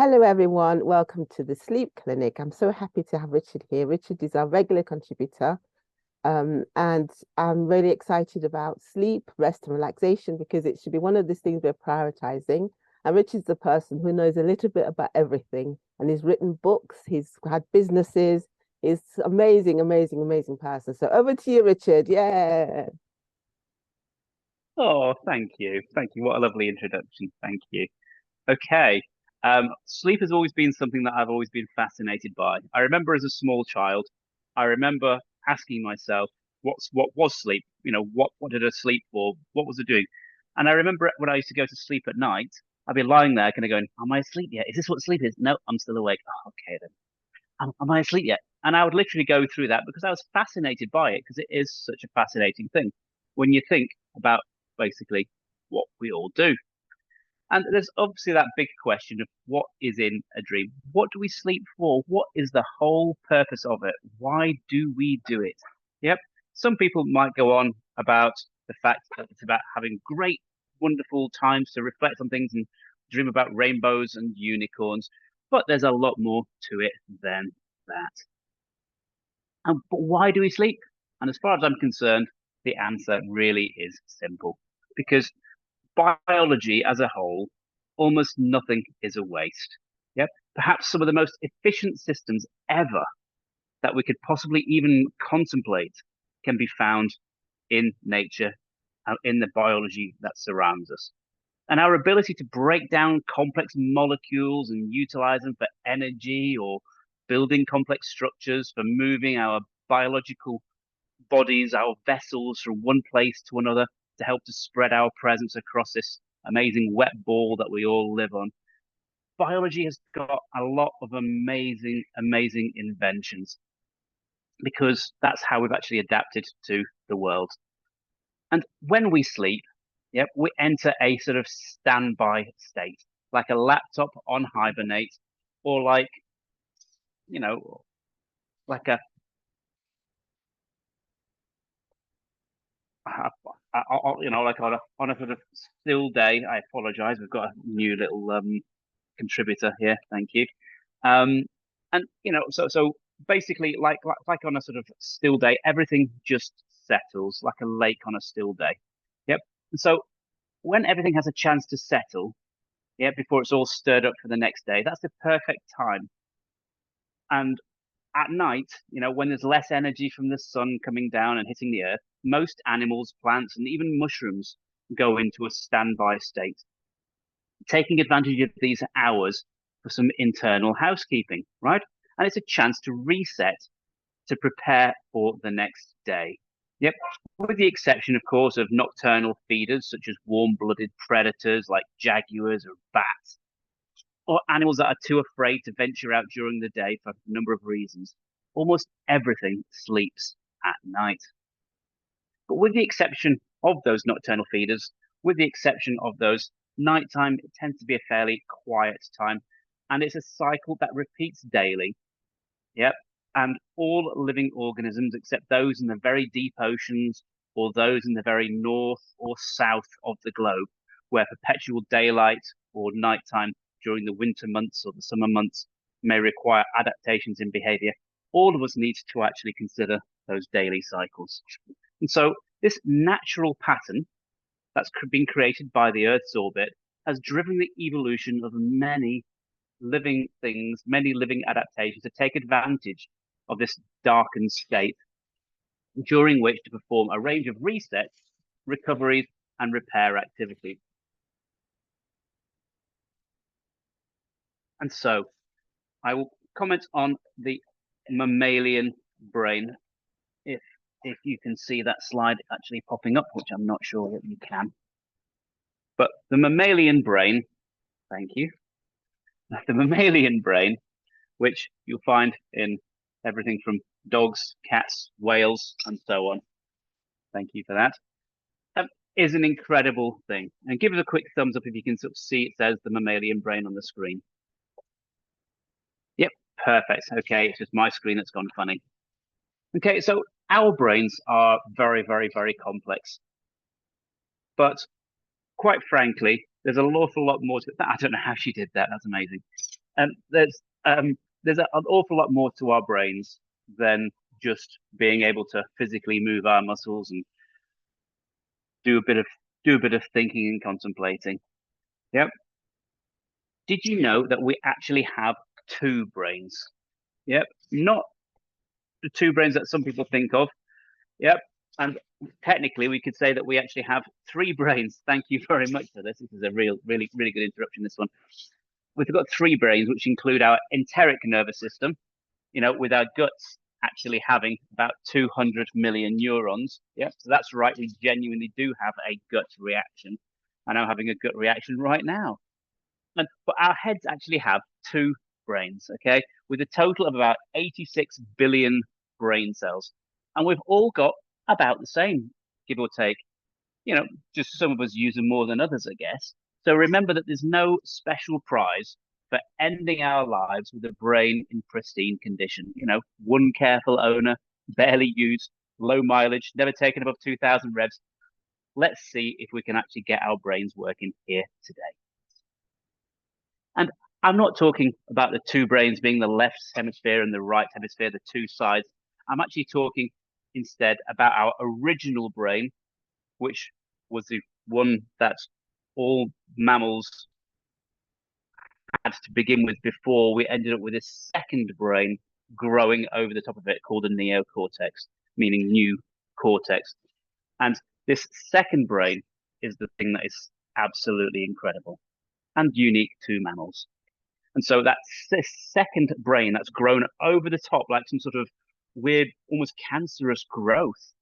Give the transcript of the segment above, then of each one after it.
Hello, everyone. Welcome to the Sleep Clinic. I'm so happy to have Richard here. Richard is our regular contributor, and I'm really excited about sleep, rest, and relaxation because it should be one of these things we're prioritizing. And Richard's the person who knows a little bit about everything, and he's written books, he's had businesses. He's amazing, amazing, amazing person. So over to you, Richard. Yeah. Oh, thank you. Thank you. What a lovely introduction. Thank you. Okay. Sleep has always been something that I've always been fascinated by. I remember as a small child, I remember asking myself, what was sleep? What did I sleep for? What was I doing? And I remember when I used to go to sleep at night, I'd be lying there kind of going, am I asleep yet? Is this what sleep is? No, I'm still awake. Oh, okay then. Am I asleep yet? And I would literally go through that because I was fascinated by it because it is such a fascinating thing when you think about basically what we all do. And there's obviously that big question of what is in a dream? What do we sleep for? What is the whole purpose of it? Why do we do it? Yep. Some people might go on about the fact that it's about having great, wonderful times to reflect on things and dream about rainbows and unicorns. But there's a lot more to it than that. But why do we sleep? And as far as I'm concerned, the answer really is simple. Because biology as a whole, almost nothing is a waste. Yep. Perhaps some of the most efficient systems ever that we could possibly even contemplate can be found in nature, in the biology that surrounds us. And our ability to break down complex molecules and utilize them for energy or building complex structures for moving our biological bodies, our vessels from one place to another to help to spread our presence across this amazing wet ball that we all live on. Biology has got a lot of amazing, amazing inventions because that's how we've actually adapted to the world. And when we sleep, yep, we enter a sort of standby state, like a laptop on hibernate, or like, you know, like like on a sort of still day. I apologize. We've got a new little contributor here. Thank you. Um, and so basically, like on a sort of still day, everything just settles like a lake on a still day. Yep. And so when everything has a chance to settle, yeah, before it's all stirred up for the next day, that's the perfect time. And at night, when there's less energy from the sun coming down and hitting the earth, most animals, plants, and even mushrooms go into a standby state, taking advantage of these hours for some internal housekeeping, right? And it's a chance to reset, to prepare for the next day. Yep. With the exception, of course, of nocturnal feeders such as warm-blooded predators like jaguars or bats, or animals that are too afraid to venture out during the day for a number of reasons. Almost everything sleeps at night. But with the exception of those nocturnal feeders, with the exception of those, nighttime it tends to be a fairly quiet time. And it's a cycle that repeats daily. Yep. And all living organisms, except those in the very deep oceans or those in the very north or south of the globe, where perpetual daylight or nighttime during the winter months or the summer months may require adaptations in behavior, all of us need to actually consider those daily cycles. And so this natural pattern that's been created by the Earth's orbit has driven the evolution of many living things, many living adaptations to take advantage of this darkened state, during which to perform a range of resets, recoveries, and repair activities. And so I will comment on the mammalian brain, if if you can see that slide actually popping up, which I'm not sure that you can. But the mammalian brain, thank you, the mammalian brain, which you'll find in everything from dogs, cats, whales, and so on. Thank you for that. Is an incredible thing. And give it a quick thumbs up if you can sort of see it says the mammalian brain on the screen. Yep, perfect. Okay, it's just my screen that's gone funny. Okay, so our brains are very, very, very complex. But quite frankly, there's an awful lot more to it. I don't know how she did that. That's amazing. And there's an awful lot more to our brains than just being able to physically move our muscles and do a bit of thinking and contemplating. Yep. Did you know that we actually have two brains? Yep. Not the two brains that some people think of. Yep. And technically, we could say that we actually have three brains. Thank you very much for this. This is a really good introduction, this one. We've got three brains, which include our enteric nervous system, with our guts actually having about 200 million neurons. Yeah, so that's right. We genuinely do have a gut reaction. And I'm having a gut reaction right now. But our heads actually have two brains, okay, with a total of about 86 billion brain cells. And we've all got about the same, give or take. Just some of us use them more than others, I guess. So remember that there's no special prize for ending our lives with a brain in pristine condition. One careful owner, barely used, low mileage, never taken above 2,000 revs. Let's see if we can actually get our brains working here today. And I'm not talking about the two brains being the left hemisphere and the right hemisphere, the two sides. I'm actually talking instead about our original brain, which was the one that all mammals had to begin with before we ended up with a second brain growing over the top of it called a neocortex, meaning new cortex. And this second brain is the thing that is absolutely incredible and unique to mammals. And so that's this second brain that's grown over the top like some sort of weird, almost cancerous growth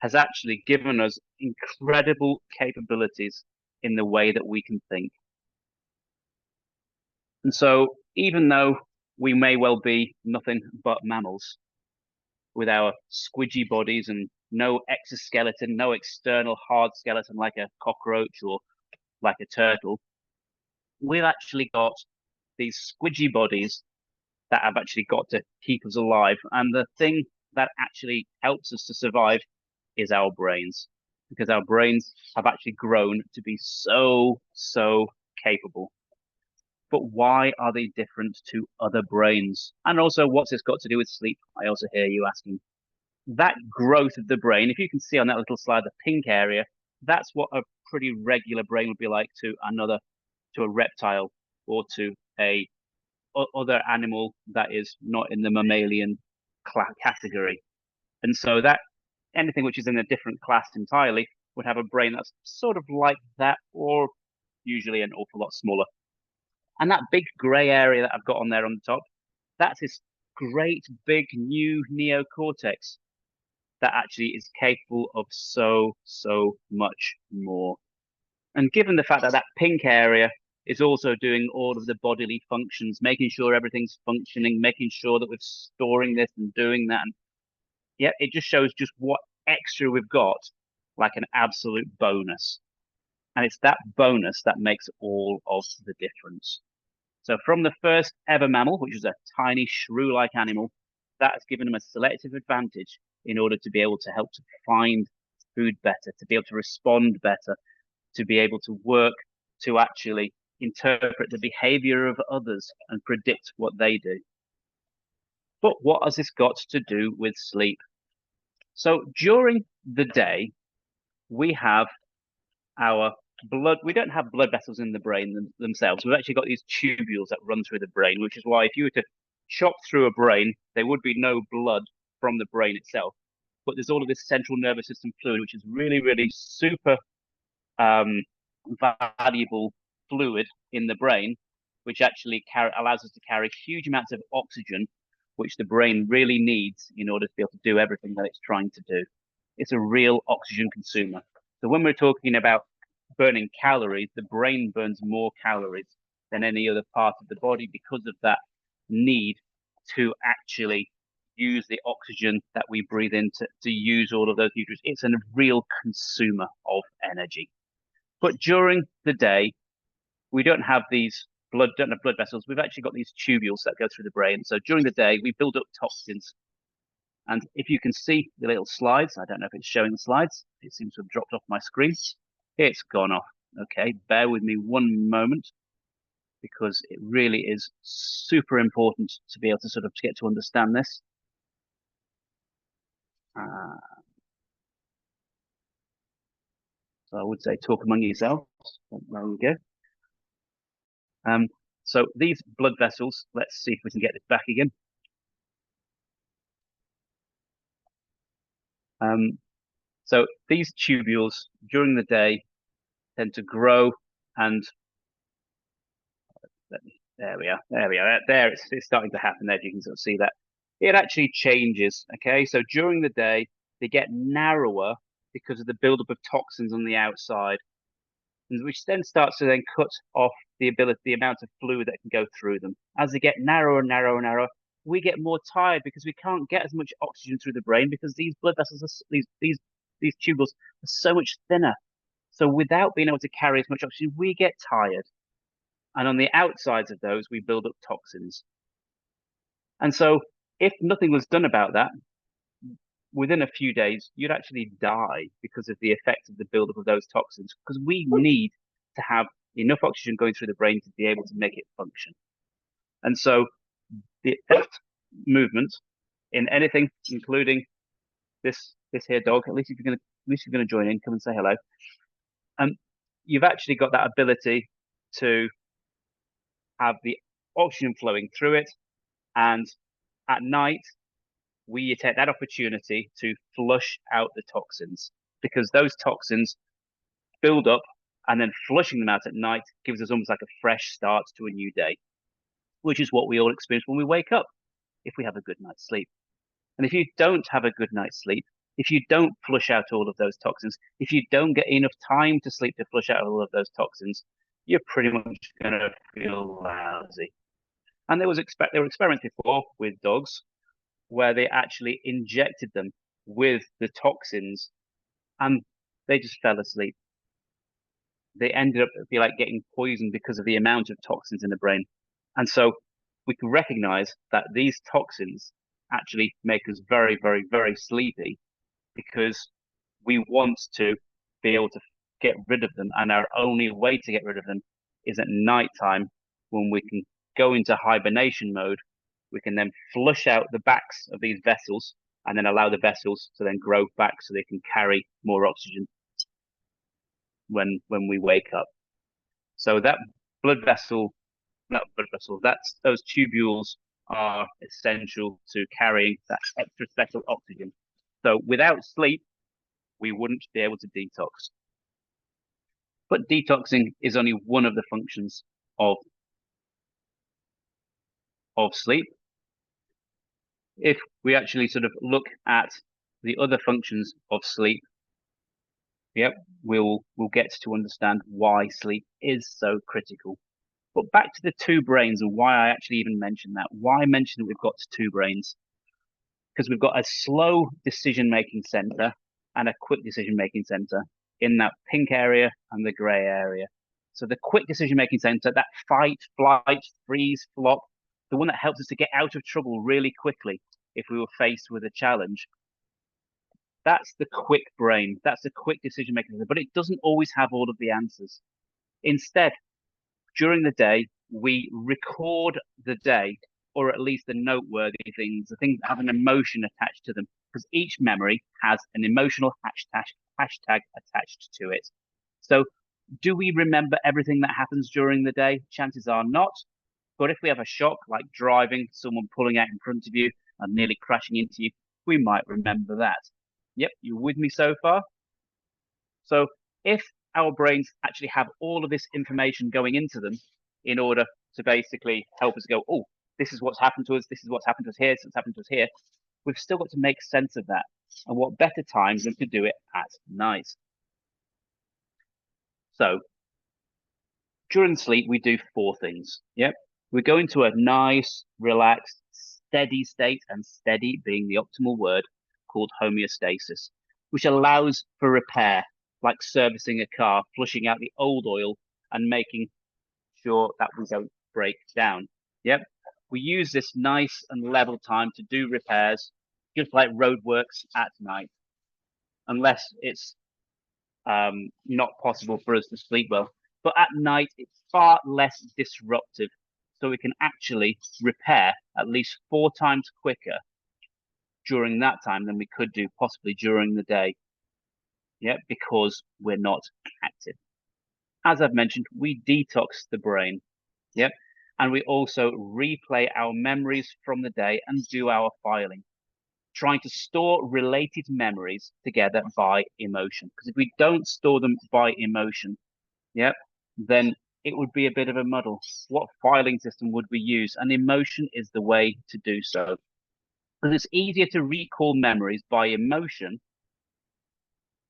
has actually given us incredible capabilities in the way that we can think. And so even though we may well be nothing but mammals with our squidgy bodies and no exoskeleton, no external hard skeleton like a cockroach or like a turtle, we've actually got these squidgy bodies that have actually got to keep us alive. And the thing that actually helps us to survive is our brains, because our brains have actually grown to be so capable. But why are they different to other brains? And also, what's this got to do with sleep? I also hear you asking. That growth of the brain, if you can see on that little slide, the pink area, that's what a pretty regular brain would be like to a reptile or to a other animal that is not in the mammalian category. And so that anything which is in a different class entirely would have a brain that's sort of like that, or usually an awful lot smaller. And that big gray area that I've got on there on the top, that's this great big new neocortex that actually is capable of so much more. And given the fact that that pink area is also doing all of the bodily functions, making sure everything's functioning, making sure that we're storing this and doing that. And yeah, it just shows just what extra we've got, like an absolute bonus. And it's that bonus that makes all of the difference. So from the first ever mammal, which was a tiny shrew-like animal, that has given them a selective advantage in order to be able to help to find food better, to be able to respond better, to be able to work to actually interpret the behavior of others and predict what they do. But what has this got to do with sleep? So during the day, we have our blood. We don't have blood vessels in the brain themselves. We've actually got these tubules that run through the brain, which is why if you were to chop through a brain, there would be no blood from the brain itself. But there's all of this central nervous system fluid, which is really super valuable fluid in the brain, which actually allows us to carry huge amounts of oxygen, which the brain really needs in order to be able to do everything that it's trying to do. It's a real oxygen consumer. So when we're talking about burning calories, the brain burns more calories than any other part of the body because of that need to actually use the oxygen that we breathe in to use all of those nutrients. It's a real consumer of energy. But during the day, we don't have blood vessels. We've actually got these tubules that go through the brain. So during the day, we build up toxins. And if you can see the little slides, I don't know if it's showing the slides. It seems to have dropped off my screen. It's gone off. Okay, bear with me one moment. because it really is super important to be able to sort of get to understand this. So I would say talk among yourselves. There we go. So these blood vessels, let's see if we can get this back again. So these tubules during the day tend to grow, and there we are. There it's starting to happen there. If you can sort of see that. It actually changes. Okay, so during the day they get narrower because of the buildup of toxins on the outside, which then starts to then cut off the amount of fluid that can go through them. As they get narrower and narrower and narrower, we get more tired because we can't get as much oxygen through the brain because these blood vessels, these tubules are so much thinner. So without being able to carry as much oxygen, we get tired. And on the outsides of those, we build up toxins. And so if nothing was done about that, within a few days, you'd actually die because of the effect of the buildup of those toxins, because we need to have enough oxygen going through the brain to be able to make it function. And so that movement in anything, including this here dog, at least you're gonna join in, come and say hello. You've actually got that ability to have the oxygen flowing through it, and at night we take that opportunity to flush out the toxins, because those toxins build up, and then flushing them out at night gives us almost like a fresh start to a new day, which is what we all experience when we wake up if we have a good night's sleep. And if you don't have a good night's sleep, if you don't flush out all of those toxins, if you don't get enough time to sleep to flush out all of those toxins, you're pretty much going to feel lousy. And there were experiments before with dogs where they actually injected them with the toxins, and they just fell asleep. They ended up getting poisoned because of the amount of toxins in the brain. And so we can recognize that these toxins actually make us very, very, very sleepy, because we want to be able to get rid of them. And our only way to get rid of them is at nighttime, when we can go into hibernation mode. We can then flush out the backs of these vessels and then allow the vessels to then grow back so they can carry more oxygen when we wake up. So that those tubules are essential to carrying that extra special oxygen. So without sleep, we wouldn't be able to detox. But detoxing is only one of the functions of sleep. If we actually sort of look at the other functions of sleep, yep, we'll get to understand why sleep is so critical. But back to the two brains and why I actually even mentioned that. Why mention that we've got two brains? Because we've got a slow decision-making center and a quick decision-making center in that pink area and the gray area. So the quick decision-making center, that fight, flight, freeze, flop, the one that helps us to get out of trouble really quickly if we were faced with a challenge. That's the quick brain. That's the quick decision-making, but it doesn't always have all of the answers. Instead, during the day, we record the day, or at least the noteworthy things, the things that have an emotion attached to them, because each memory has an emotional hashtag attached to it. So do we remember everything that happens during the day? Chances are not. But if we have a shock, like driving, someone pulling out in front of you and nearly crashing into you, we might remember that. Yep, you with me so far? So if our brains actually have all of this information going into them in order to basically help us go, oh, this is what's happened to us, this is what's happened to us here, this is what's happened to us here, we've still got to make sense of that. And what better time than to do it at night? So during sleep, we do four things. Yep. We go into a nice, relaxed, steady state, and steady being the optimal word, called homeostasis, which allows for repair, like servicing a car, flushing out the old oil and making sure that we don't break down. Yep. We use this nice and level time to do repairs, just like roadworks at night, unless it's not possible for us to sleep well. but at night it's far less disruptive. So we can actually repair at least 4 times quicker during that time than we could do possibly during the day. Yeah, because we're not active. As I've mentioned, we detox the brain. Yep. And we also replay our memories from the day and do our filing, trying to store related memories together by emotion. Because if we don't store them by emotion, yep, then it would be a bit of a muddle. What filing system would we use? And emotion is the way to do so. And it's easier to recall memories by emotion,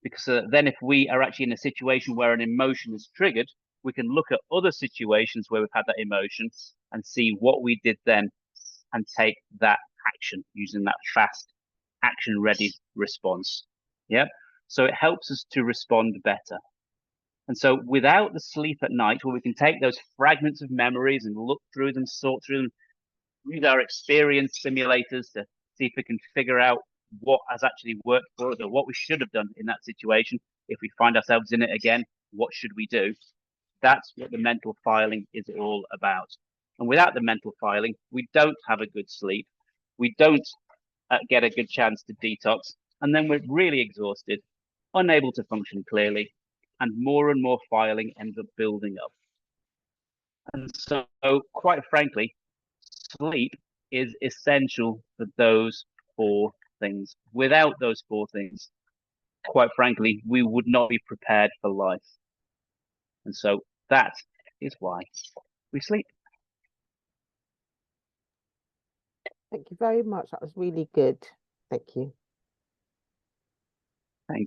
because then if we are actually in a situation where an emotion is triggered, we can look at other situations where we've had that emotion and see what we did then and take that action using that fast action ready response. Yeah. So it helps us to respond better. And so without the sleep at night, where we can take those fragments of memories and look through them, sort through them, use our experience simulators to see if we can figure out what has actually worked for us or what we should have done in that situation. If we find ourselves in it again, what should we do? That's what the mental filing is all about. And without the mental filing, we don't have a good sleep. We don't get a good chance to detox. And then we're really exhausted, unable to function clearly, and more filing ends up building up. And so, quite frankly, sleep is essential for those 4 things. Without those 4 things, quite frankly, we would not be prepared for life. And so that is why we sleep. Thank you very much. That was really good. Thank you. Thank you.